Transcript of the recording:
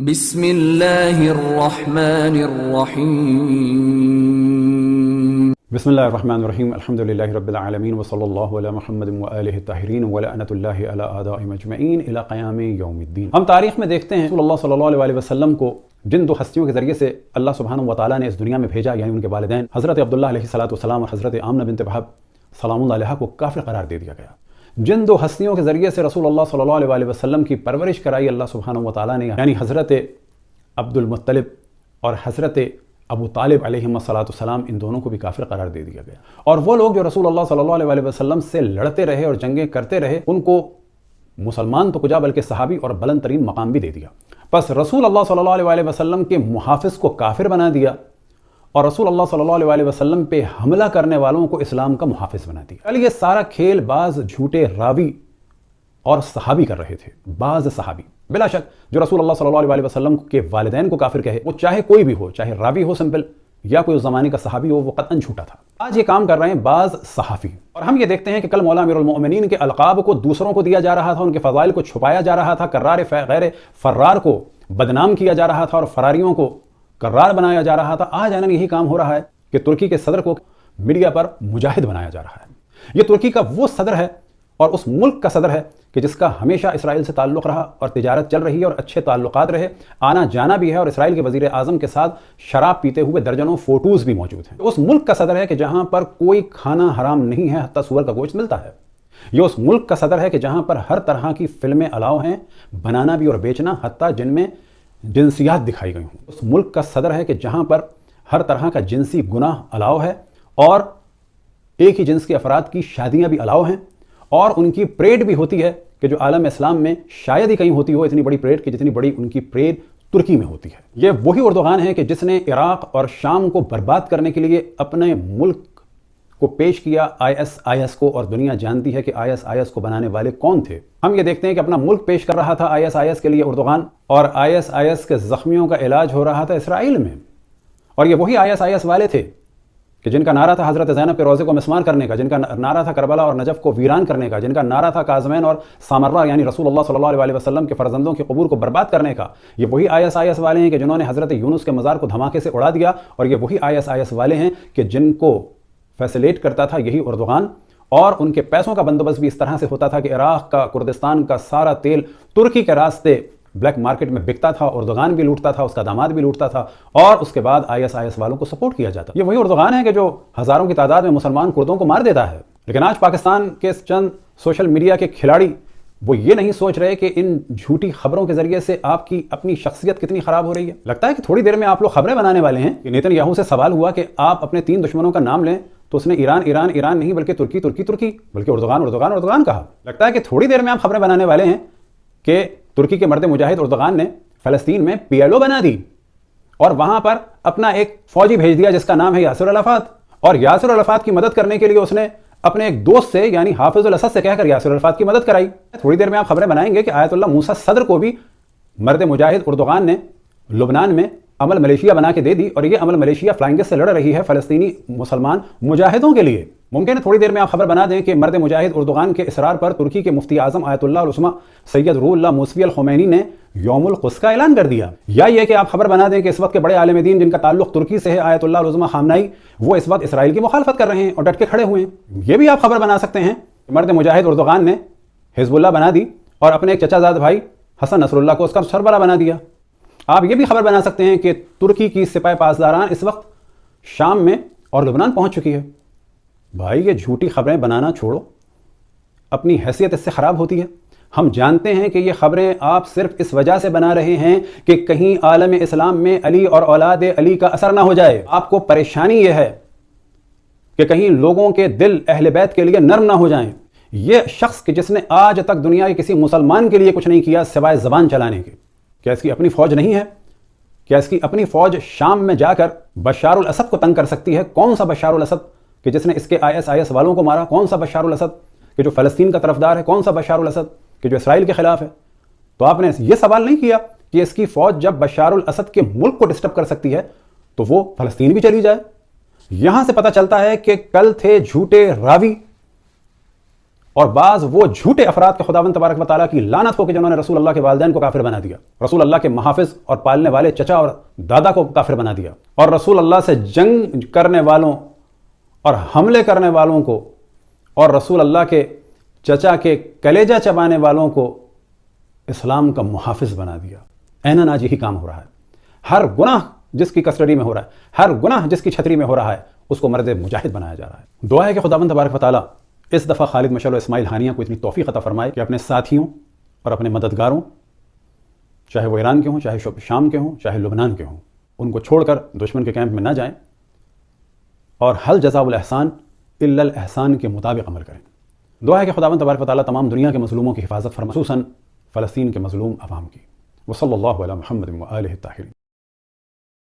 بسم اللہ الرحمن الرحیم بسم اللہ الرحمن الرحیم الحمدللہ رب العالمین وصلی اللہ علی محمد وآلہ الطاہرین ولعنۃ اللہ علی اعدائهم اجمعین الی قیام یوم الدین۔ ہم تاریخ میں دیکھتے ہیں رسول اللہ صلی اللہ علیہ وسلم کو جن دو ہستیوں کے ذریعے سے اللہ سبحانہ وتعالیٰ نے اس دنیا میں بھیجا، یعنی ان کے والدین حضرت عبداللہ علیہ السلام اور حضرت آمنہ بنت وہب سلام اللہ علیہا کو کافر قرار دے دیا گیا۔ جن دو ہستیوں کے ذریعے سے رسول اللہ صلی اللہ علیہ وسلم کی پرورش کرائی اللہ سبحانہ وتعالیہ نے، یعنی حضرت عبد المطلب اور حضرت ابو طالب علیہ السلام، ان دونوں کو بھی کافر قرار دے دیا گیا۔ اور وہ لوگ جو رسول اللہ صلی اللہ علیہ وسلم سے لڑتے رہے اور جنگیں کرتے رہے، ان کو مسلمان تو کجا بلکہ صحابی اور بلند ترین مقام بھی دے دیا۔ پس رسول اللہ صلی اللہ علیہ وسلم کے محافظ کو کافر بنا دیا اور رسول اللہ صلی اللہ علیہ وسلم پہ حملہ کرنے والوں کو اسلام کا محافظ بنا دیا۔ یہ سارا کھیل بعض جھوٹے راوی اور صحابی کر رہے تھے۔ بعض صحابی بلا شک جو رسول اللہ صلی اللہ علیہ وسلم کے والدین کو کافر کہے، وہ چاہے کوئی بھی ہو، چاہے راوی ہو سمپل یا کوئی اس زمانے کا صحابی ہو، وہ قطعاً جھوٹا تھا۔ آج یہ کام کر رہے ہیں بعض صحافی، اور ہم یہ دیکھتے ہیں کہ کل مولا امیر المؤمنین کے القاب کو دوسروں کو دیا جا رہا تھا، ان کے فضائل کو چھپایا جا رہا تھا، کرار غیر فرار کو بدنام کیا جا رہا تھا اور فراریوں کو کرار بنایا جا رہا تھا۔ آج آنن یہی کام ہو رہا ہے کہ ترکی کے صدر کو میڈیا پر مجاہد بنایا جا رہا ہے۔ یہ ترکی کا وہ صدر ہے اور اس ملک کا صدر ہے کہ جس کا ہمیشہ اسرائیل سے تعلق رہا اور تجارت چل رہی ہے اور اچھے تعلقات رہے، آنا جانا بھی ہے، اور اسرائیل کے وزیر اعظم کے ساتھ شراب پیتے ہوئے درجنوں فوٹوز بھی موجود ہیں۔ اس ملک کا صدر ہے کہ جہاں پر کوئی کھانا حرام نہیں ہے، حتیٰ سور کا گوشت ملتا ہے۔ یہ اس ملک کا صدر ہے کہ جہاں پر ہر طرح کی فلمیں الاؤ ہیں، بنانا بھی اور بیچنا، حتیٰ جن میں جنسیات دکھائی گئی ہوں۔ اس ملک کا صدر ہے کہ جہاں پر ہر طرح کا جنسی گناہ الاؤ ہے اور ایک ہی جنس کے افراد کی شادیاں بھی الاؤ ہیں، اور ان کی پریڈ بھی ہوتی ہے کہ جو عالم اسلام میں شاید ہی کہیں ہوتی ہو اتنی بڑی پریڈ، کہ جتنی بڑی ان کی پریڈ ترکی میں ہوتی ہے۔ یہ وہی اردوغان ہے کہ جس نے عراق اور شام کو برباد کرنے کے لیے اپنے ملک کو پیش کیا IS کو، اور دنیا جانتی ہے کہ IS کو بنانے والے کون تھے۔ ہم یہ دیکھتے ہیں کہ اپنا ملک پیش کر رہا تھا IS کے لیے اردوغان، اور IS کے زخمیوں کا علاج ہو رہا تھا اسرائیل میں۔ اور یہ وہی IS والے تھے کہ جن کا نعرہ تھا حضرت زینب کے روضے کو مسمار کرنے کا، جن کا نعرہ تھا کربلا اور نجف کو ویران کرنے کا، جن کا نعرہ تھا کاظمین اور سامرہ یعنی رسول اللہ صلی اللہ علیہ وسلم کے فرزندوں کے قبور کو برباد کرنے کا۔ یہ وہی IS والے ہیں کہ جنہوں نے حضرت یونس کے مزار کو دھماکے سے اڑا دیا، اور یہ وہی IS والے ہیں کہ جن کو فیسلیٹ کرتا تھا یہی اردوغان، اور ان کے پیسوں کا بندوبست بھی اس طرح سے ہوتا تھا کہ عراق کا، کردستان کا سارا تیل ترکی کے راستے بلیک مارکیٹ میں بکتا تھا، اردوغان بھی لوٹتا تھا، اس کا داماد بھی لوٹتا تھا، اور اس کے بعد IS والوں کو سپورٹ کیا جاتا۔ یہ وہی اردوغان ہے کہ جو ہزاروں کی تعداد میں مسلمان کردوں کو مار دیتا ہے۔ لیکن آج پاکستان کے چند سوشل میڈیا کے کھلاڑی وہ یہ نہیں سوچ رہے کہ ان جھوٹی خبروں کے ذریعے سے آپ کی اپنی شخصیت کتنی خراب ہو رہی ہے۔ لگتا ہے کہ تھوڑی دیر میں آپ لوگ خبریں بنانے والے ہیں کہ نیتن یاہو سے سوال ہوا کہ آپ اپنے 3 دشمنوں کا نام لیں، تو اس نے ایران نہیں بلکہ ترکی بلکہ اردوغان کہا۔ لگتا ہے کہ تھوڑی دیر میں آپ خبریں بنانے والے ہیں کہ ترکی کے مرد مجاہد اردوغان نے فلسطین میں PLO بنا دی اور وہاں پر اپنا ایک فوجی بھیج دیا جس کا نام ہے یاسر عرفات، اور یاسر عرفات کی مدد کرنے کے لیے اس نے اپنے ایک دوست سے یعنی حافظ الاسد سے کہہ کر یاسر عرفات کی مدد کرائی۔ تھوڑی دیر میں آپ خبریں بنائیں گے کہ آیت اللہ موسیٰ صدر کو بھی مرد مجاہد اردوغان نے لبنان میں عمل ملیشیا بنا کے دے دی، اور یہ عمل ملیشیا فلائنگس سے لڑ رہی ہے فلسطینی مسلمان مجاہدوں کے لیے۔ ممکن ہے تھوڑی دیر میں آپ خبر بنا دیں کہ مرد مجاہد اردوغان کے اصرار پر ترکی کے مفتی اعظم آیت اللہ العظمہ سید روح اللہ موسوی الخمینی نے یوم القدس کا اعلان کر دیا، یا یہ کہ آپ خبر بنا دیں کہ اس وقت کے بڑے عالم دین جن کا تعلق ترکی سے ہے، آیت اللہ العظمہ خامنائی، وہ اس وقت اسرائیل کی مخالفت کر رہے ہیں اور ڈٹ کے کھڑے ہوئے ہیں۔ یہ بھی آپ خبر بنا سکتے ہیں کہ مرد مجاہد اردوغان نے حزب اللہ بنا دی اور اپنے ایک چچا زاد بھائی حسن نصر اللہ کو اس کا سربراہ بنا دیا۔ آپ یہ بھی خبر بنا سکتے ہیں کہ ترکی کی سپاہ پاسداران اس وقت شام میں اور لبنان پہنچ چکی ہے۔ بھائی یہ جھوٹی خبریں بنانا چھوڑو، اپنی حیثیت اس سے خراب ہوتی ہے۔ ہم جانتے ہیں کہ یہ خبریں آپ صرف اس وجہ سے بنا رہے ہیں کہ کہیں عالم اسلام میں علی اور اولاد علی کا اثر نہ ہو جائے۔ آپ کو پریشانی یہ ہے کہ کہیں لوگوں کے دل اہل بیت کے لیے نرم نہ ہو جائیں۔ یہ شخص کہ جس نے آج تک دنیا کے کسی مسلمان کے لیے کچھ نہیں کیا سوائے زبان چلانے کے، کیا اس کی اپنی فوج نہیں ہے؟ کیا اس کی اپنی فوج شام میں جا کر بشار الاسد کو تنگ کر سکتی ہے؟ کون سا بشار الاسد کہ جس نے اس کے IS والوں کو مارا؟ کون سا بشار الاسد کہ جو فلسطین کا طرفدار ہے؟ کون سا بشار الاسد کہ جو اسرائیل کے خلاف ہے؟ تو آپ نے یہ سوال نہیں کیا کہ اس کی فوج جب بشار الاسد کے ملک کو ڈسٹرب کر سکتی ہے تو وہ فلسطین بھی چلی جائے؟ یہاں سے پتہ چلتا ہے کہ کل تھے جھوٹے راوی اور بعض وہ جھوٹے افراد کے خداوند تبارک و تعالیٰ کی لعنت ہو کہ جنہوں نے رسول اللہ کے والدین کو کافر بنا دیا، رسول اللہ کے محافظ اور پالنے والے چچا اور دادا کو کافر بنا دیا، اور رسول اللہ سے جنگ کرنے والوں اور حملے کرنے والوں کو اور رسول اللہ کے چچا کے کلیجہ چبانے والوں کو اسلام کا محافظ بنا دیا۔ ایناً آج یہی کام ہو رہا ہے۔ ہر گناہ جس کی کسٹڈی میں ہو رہا ہے، ہر گناہ جس کی چھتری میں ہو رہا ہے، اس کو مرد مجاہد بنایا جا رہا ہے۔ دعا ہے کہ خداوند تبارک و تعالیٰ اس دفعہ خالد مشعل و اسماعیل ہانیہ کو اتنی توفیق عطا فرمائے کہ اپنے ساتھیوں اور اپنے مددگاروں، چاہے وہ ایران کے ہوں، چاہے شام کے ہوں، چاہے لبنان کے ہوں، ان کو چھوڑ کر دشمن کے کیمپ میں نہ جائیں اور حل جزاء الاحسان الا الاحسان کے مطابق عمل کریں۔ دعا ہے کہ خداوند تبارک و تعالیٰ تمام دنیا کے مظلوموں کی حفاظت فرمائے، خصوصاً فلسطین کے مظلوم عوام کی۔ وصلی اللہ علی محمد و آلہ الطاہرین۔